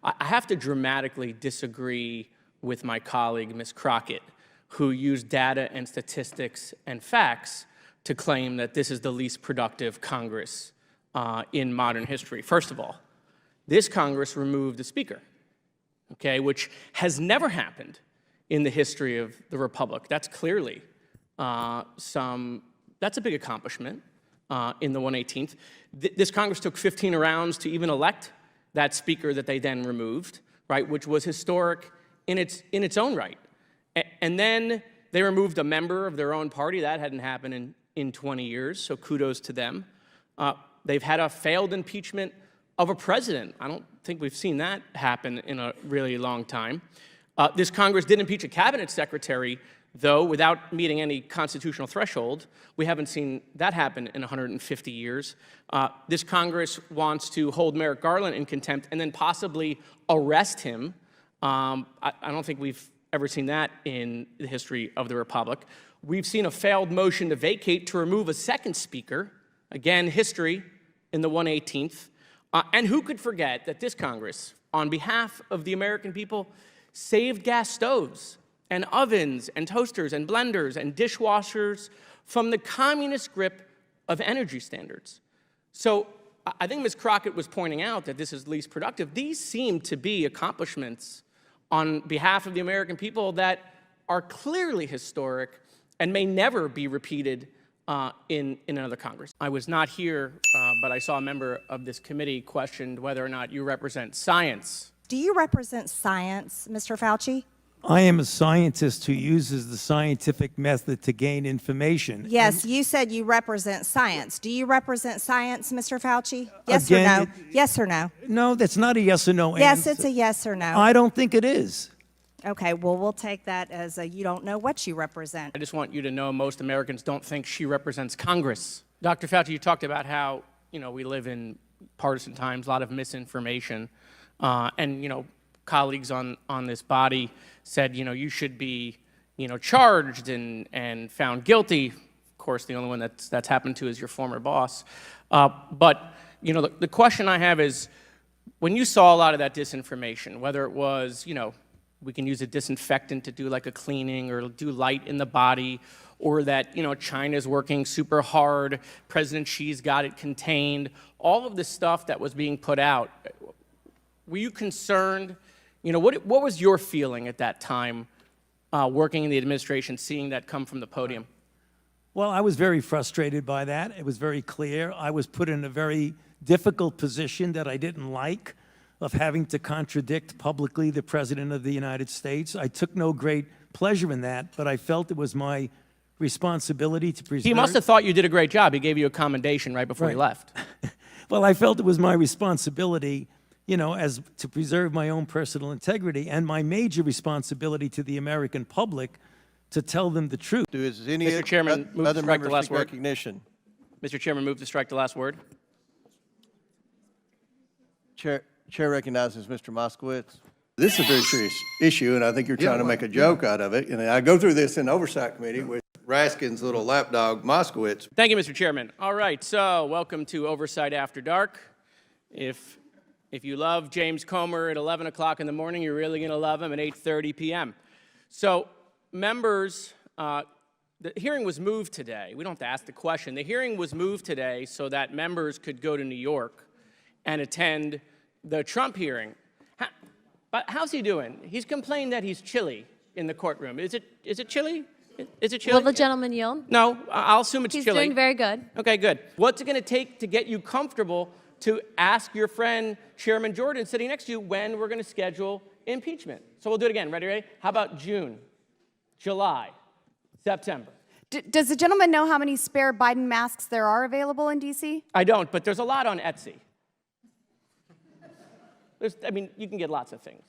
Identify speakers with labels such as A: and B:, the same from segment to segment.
A: I have to dramatically disagree with my colleague, Ms. Crockett, who used data and statistics and facts to claim that this is the least productive Congress in modern history. First of all, this Congress removed the Speaker, okay, which has never happened in the history of the Republic. That's clearly that's a big accomplishment in the 118th. This Congress took 15 rounds to even elect that Speaker that they then removed, right, which was historic in its own right. And then they removed a member of their own party. That hadn't happened in 20 years, so kudos to them. They've had a failed impeachment of a president. I don't think we've seen that happen in a really long time. This Congress did impeach a cabinet secretary, though, without meeting any constitutional threshold. We haven't seen that happen in 150 years. This Congress wants to hold Merrick Garland in contempt and then possibly arrest him. I don't think we've ever seen that in the history of the Republic. We've seen a failed motion to vacate to remove a second Speaker. Again, history in the 118th. And who could forget that this Congress, on behalf of the American people, saved gas stoves and ovens and toasters and blenders and dishwashers from the communist grip of energy standards. So I think Ms. Crockett was pointing out that this is least productive. These seem to be accomplishments on behalf of the American people that are clearly historic and may never be repeated in another Congress. I was not here, but I saw a member of this committee questioned whether or not you represent science.
B: Do you represent science, Mr. Fauci?
C: I am a scientist who uses the scientific method to gain information.
B: Yes, you said you represent science. Do you represent science, Mr. Fauci? Yes
C: Again,
B: or no? Yes or no?
C: No, that's not a yes or no answer.
B: Yes, it's a yes or no.
C: I don't think it is.
B: Okay, well, we'll take that as a you don't know what you represent.
A: I just want you to know most Americans don't think she represents Congress. Dr. Fauci, you talked about how, we live in partisan times, a lot of misinformation, and, colleagues on this body said, you should be, charged and found guilty. Of course, the only one that's happened to is your former boss. But, the question I have is, when you saw a lot of that disinformation, whether it was, we can use a disinfectant to do like a cleaning or do light in the body, or that, China's working super hard, President Xi's got it contained, all of the stuff that was being put out, were you concerned? What was your feeling at that time working in the administration, seeing that come from the podium?
C: Well, I was very frustrated by that. It was very clear. I was put in a very difficult position that I didn't like, of having to contradict publicly the President of the United States. I took no great pleasure in that, but I felt it was my responsibility to preserve.
A: He must have thought you did a great job. He gave you a commendation right before he left.
C: Well, I felt it was my responsibility, as to preserve my own personal integrity and my major responsibility to the American public to tell them the truth.
D: Is any
A: Mr. Chairman, move to
D: other
A: strike the
D: members
A: last
D: seek
A: word.
D: recognition?
A: Mr. Chairman, move to strike the last word.
D: Chair recognizes Mr. Moskowitz. This is a very serious issue, and I think you're trying to make a joke out of it. And I go through this in the Oversight Committee with Raskin's little lapdog, Moskowitz.
A: Thank you, Mr. Chairman. All right, so welcome to Oversight After Dark. If you love James Comer at 11 o'clock in the morning, you're really going to love him at 8:30 p.m. So, members, the hearing was moved today. We don't have to ask the question. The hearing was moved today so that members could go to New York and attend the Trump hearing. But how's he doing? He's complained that he's chilly in the courtroom. Is it chilly? Is it chilly?
E: Will the gentleman yield?
A: No, I'll assume it's
E: He's
A: chilly.
E: doing very good.
A: Okay, good. What's it going to take to get you comfortable to ask your friend Chairman Jordan sitting next to you when we're going to schedule impeachment? So we'll do it again. Ready? How about June, July, September?
F: Does the gentleman know how many spare Biden masks there are available in D.C.?
A: I don't, but there's a lot on Etsy. You can get lots of things.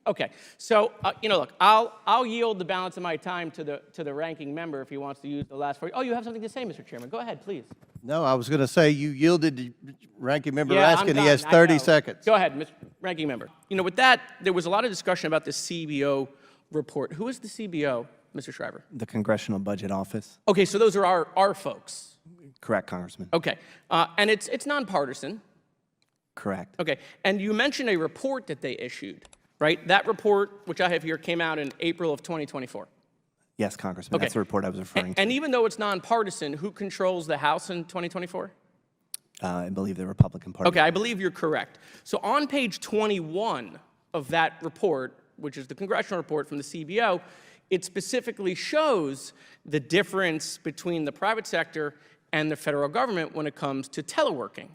A: Okay, so look, I'll yield the balance of my time to the ranking member if he wants to use the last 40. Oh, you have something to say, Mr. Chairman? Go ahead, please.
D: No, I was going to say you yielded to Ranking Member
A: Yeah,
D: Raskin.
A: I'm
D: He has
A: done.
D: 30 seconds.
A: Go ahead, Mr. Ranking Member. With that, there was a lot of discussion about the CBO report. Who is the CBO, Mr. Shriver?
G: The Congressional Budget Office.
A: Okay, so those are our folks.
G: Correct, Congressman.
A: Okay, and it's nonpartisan.
G: Correct.
A: Okay, and you mentioned a report that they issued, right? That report, which I have here, came out in April of 2024.
G: Yes, Congressman.
A: Okay.
G: That's the report I was referring to.
A: And even though it's nonpartisan, who controls the House in 2024?
G: I believe the Republican Party.
A: Okay, I believe you're correct. So on page 21 of that report, which is the congressional report from the CBO, it specifically shows the difference between the private sector and the federal government when it comes to teleworking.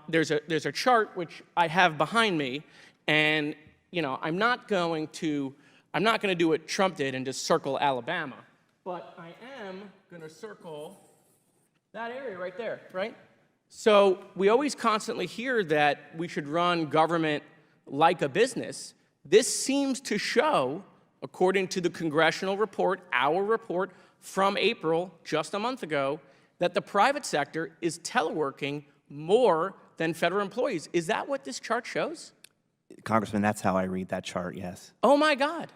A: There's a chart which I have behind me, and I'm not going to do what Trump did and just circle Alabama, but I am going to circle that area right there, right? So we always constantly hear that we should run government like a business. This seems to show, according to the congressional report, our report from April, just a month ago, that the private sector is teleworking more than federal employees. Is that what this chart shows?
G: Congressman, that's how I read that chart, yes.
A: Oh my God.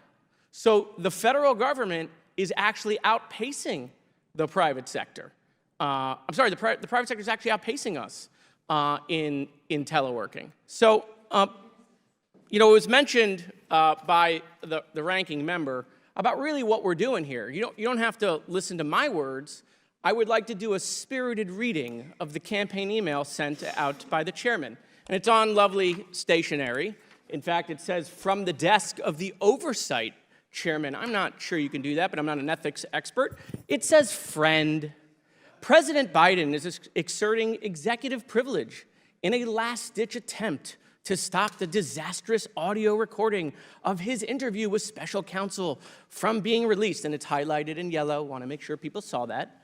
A: So the federal government is actually outpacing the private sector. I'm sorry, the private sector is actually outpacing us in teleworking. So, it was mentioned by the ranking member about really what we're doing here. You don't have to listen to my words. I would like to do a spirited reading of the campaign email sent out by the chairman. And it's on lovely stationery. In fact, it says, from the desk of the oversight chairman. I'm not sure you can do that, but I'm not an ethics expert. It says, friend. President Biden is exerting executive privilege in a last-ditch attempt to stop the disastrous audio recording of his interview with special counsel from being released. And it's highlighted in yellow. Want to make sure people saw that.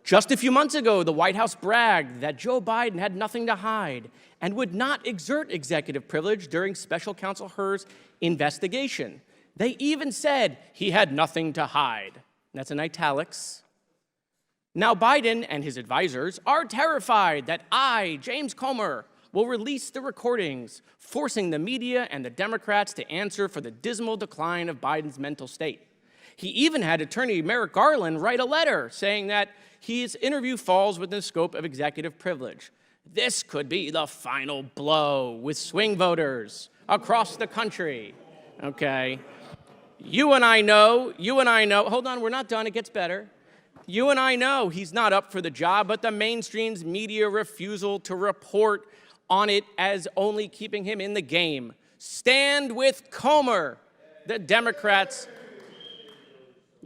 A: Just a few months ago, the White House bragged that Joe Biden had nothing to hide and would not exert executive privilege during special counsel Hur's investigation. They even said he had nothing to hide. That's in italics. Now Biden and his advisors are terrified that I, James Comer, will release the recordings, forcing the media and the Democrats to answer for the dismal decline of Biden's mental state. He even had attorney Merrick Garland write a letter saying that his interview falls within the scope of executive privilege. This could be the final blow with swing voters across the country. Okay. You and I know, hold on, we're not done, it gets better. You and I know he's not up for the job, but the mainstream's media refusal to report on it as only keeping him in the game. Stand with Comer. The Democrats,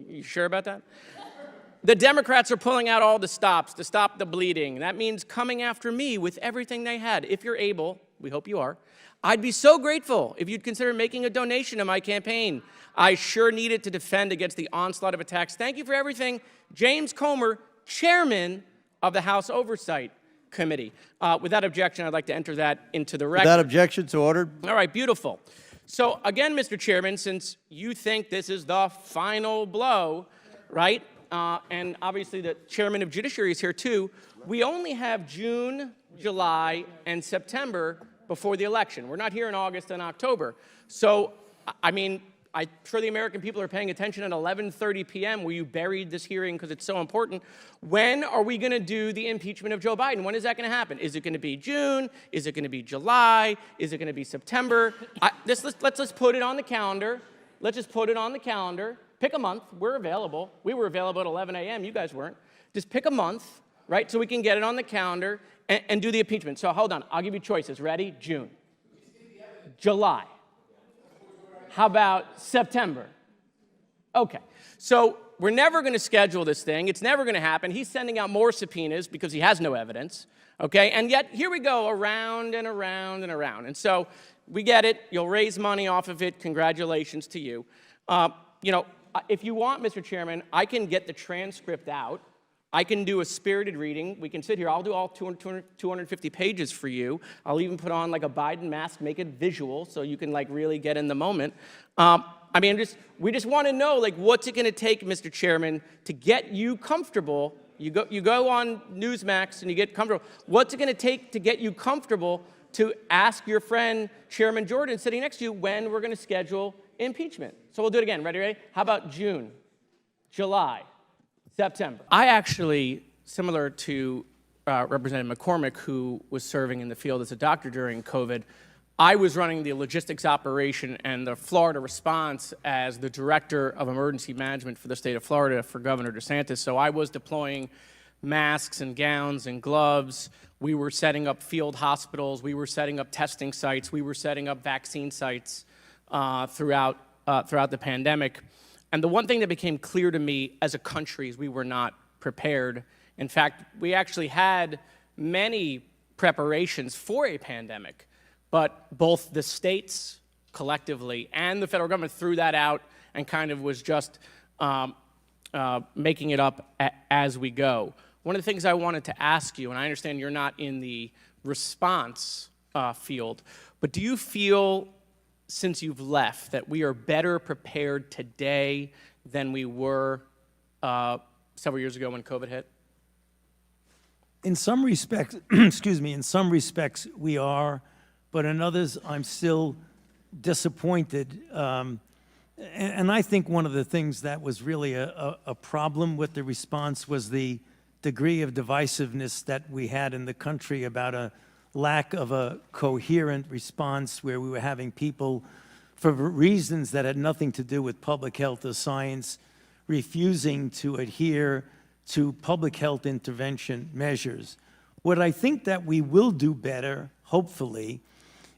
A: you sure about that? The Democrats are pulling out all the stops to stop the bleeding. That means coming after me with everything they had. If you're able, we hope you are, I'd be so grateful if you'd consider making a donation to my campaign. I sure need it to defend against the onslaught of attacks. Thank you for everything. James Comer, chairman of the House Oversight Committee. Without objection, I'd like to enter that into the record.
D: Without objection, so ordered.
A: All right, beautiful. So again, Mr. Chairman, since you think this is the final blow, right, and obviously the chairman of Judiciary is here too, we only have June, July, and September before the election. We're not here in August and October. So, I mean, I'm sure the American people are paying attention at 11:30 p.m. where you buried this hearing because it's so important. When are we going to do the impeachment of Joe Biden? When is that going to happen? Is it going to be June? Is it going to be July? Is it going to be September? Let's just put it on the calendar. Let's just put it on the calendar. Pick a month. We're available. We were available at 11 a.m. You guys weren't. Just pick a month, right, so we can get it on the calendar and do the impeachment. So hold on. I'll give you choices. Ready? June. July. How about September? Okay. So we're never going to schedule this thing. It's never going to happen. He's sending out more subpoenas because he has no evidence. Okay. And yet here we go around and around and around. And so we get it. You'll raise money off of it. Congratulations to you. If you want, Mr. Chairman, I can get the transcript out. I can do a spirited reading. We can sit here. I'll do all 250 pages for you. I'll even put on like a Biden mask, make it visual so you can like really get in the moment. We just want to know like what's it going to take, Mr. Chairman, to get you comfortable. You go on Newsmax and you get comfortable. What's it going to take to get you comfortable to ask your friend Chairman Jordan sitting next to you when we're going to schedule impeachment? So we'll do it again. Ready? How about June, July, September? I actually, similar to Representative McCormick, who was serving in the field as a doctor during COVID, I was running the logistics operation and the Florida response as the director of emergency management for the state of Florida for Governor DeSantis. So I was deploying masks and gowns and gloves. We were setting up field hospitals. We were setting up testing sites. We were setting up vaccine sites throughout the pandemic. And the one thing that became clear to me as a country is we were not prepared. In fact, we actually had many preparations for a pandemic, but both the states collectively and the federal government threw that out and kind of was just making it up as we go. One of the things I wanted to ask you, and I understand you're not in the response field, but do you feel, since you've left, that we are better prepared today than we were several years ago when COVID hit?
C: In some respects, excuse me, in some respects we are, but in others I'm still disappointed. And I think one of the things that was really a problem with the response was the degree of divisiveness that we had in the country about a lack of a coherent response, where we were having people, for reasons that had nothing to do with public health or science, refusing to adhere to public health intervention measures. What I think that we will do better, hopefully,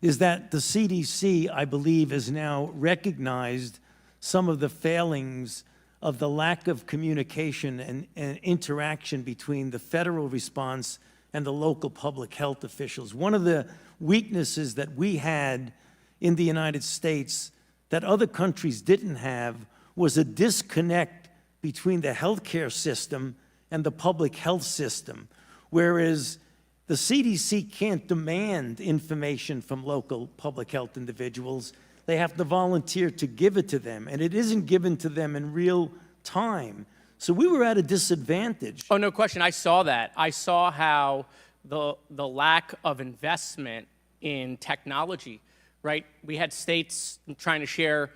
C: is that the CDC, I believe, has now recognized some of the failings of the lack of communication and interaction between the federal response and the local public health officials. One of the weaknesses that we had in the United States that other countries didn't have was a disconnect between the healthcare system and the public health system, whereas the CDC can't demand information from local public health individuals. They have to volunteer to give it to them, and it isn't given to them in real time. So we were at a disadvantage.
A: Oh, no question. I saw that. I saw how the lack of investment in technology, right? We had states trying to share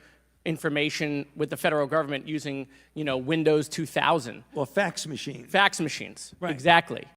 A: information with the federal government using, Windows 2000.
C: Or fax machines.
A: Fax machines,
C: Right.
A: exactly.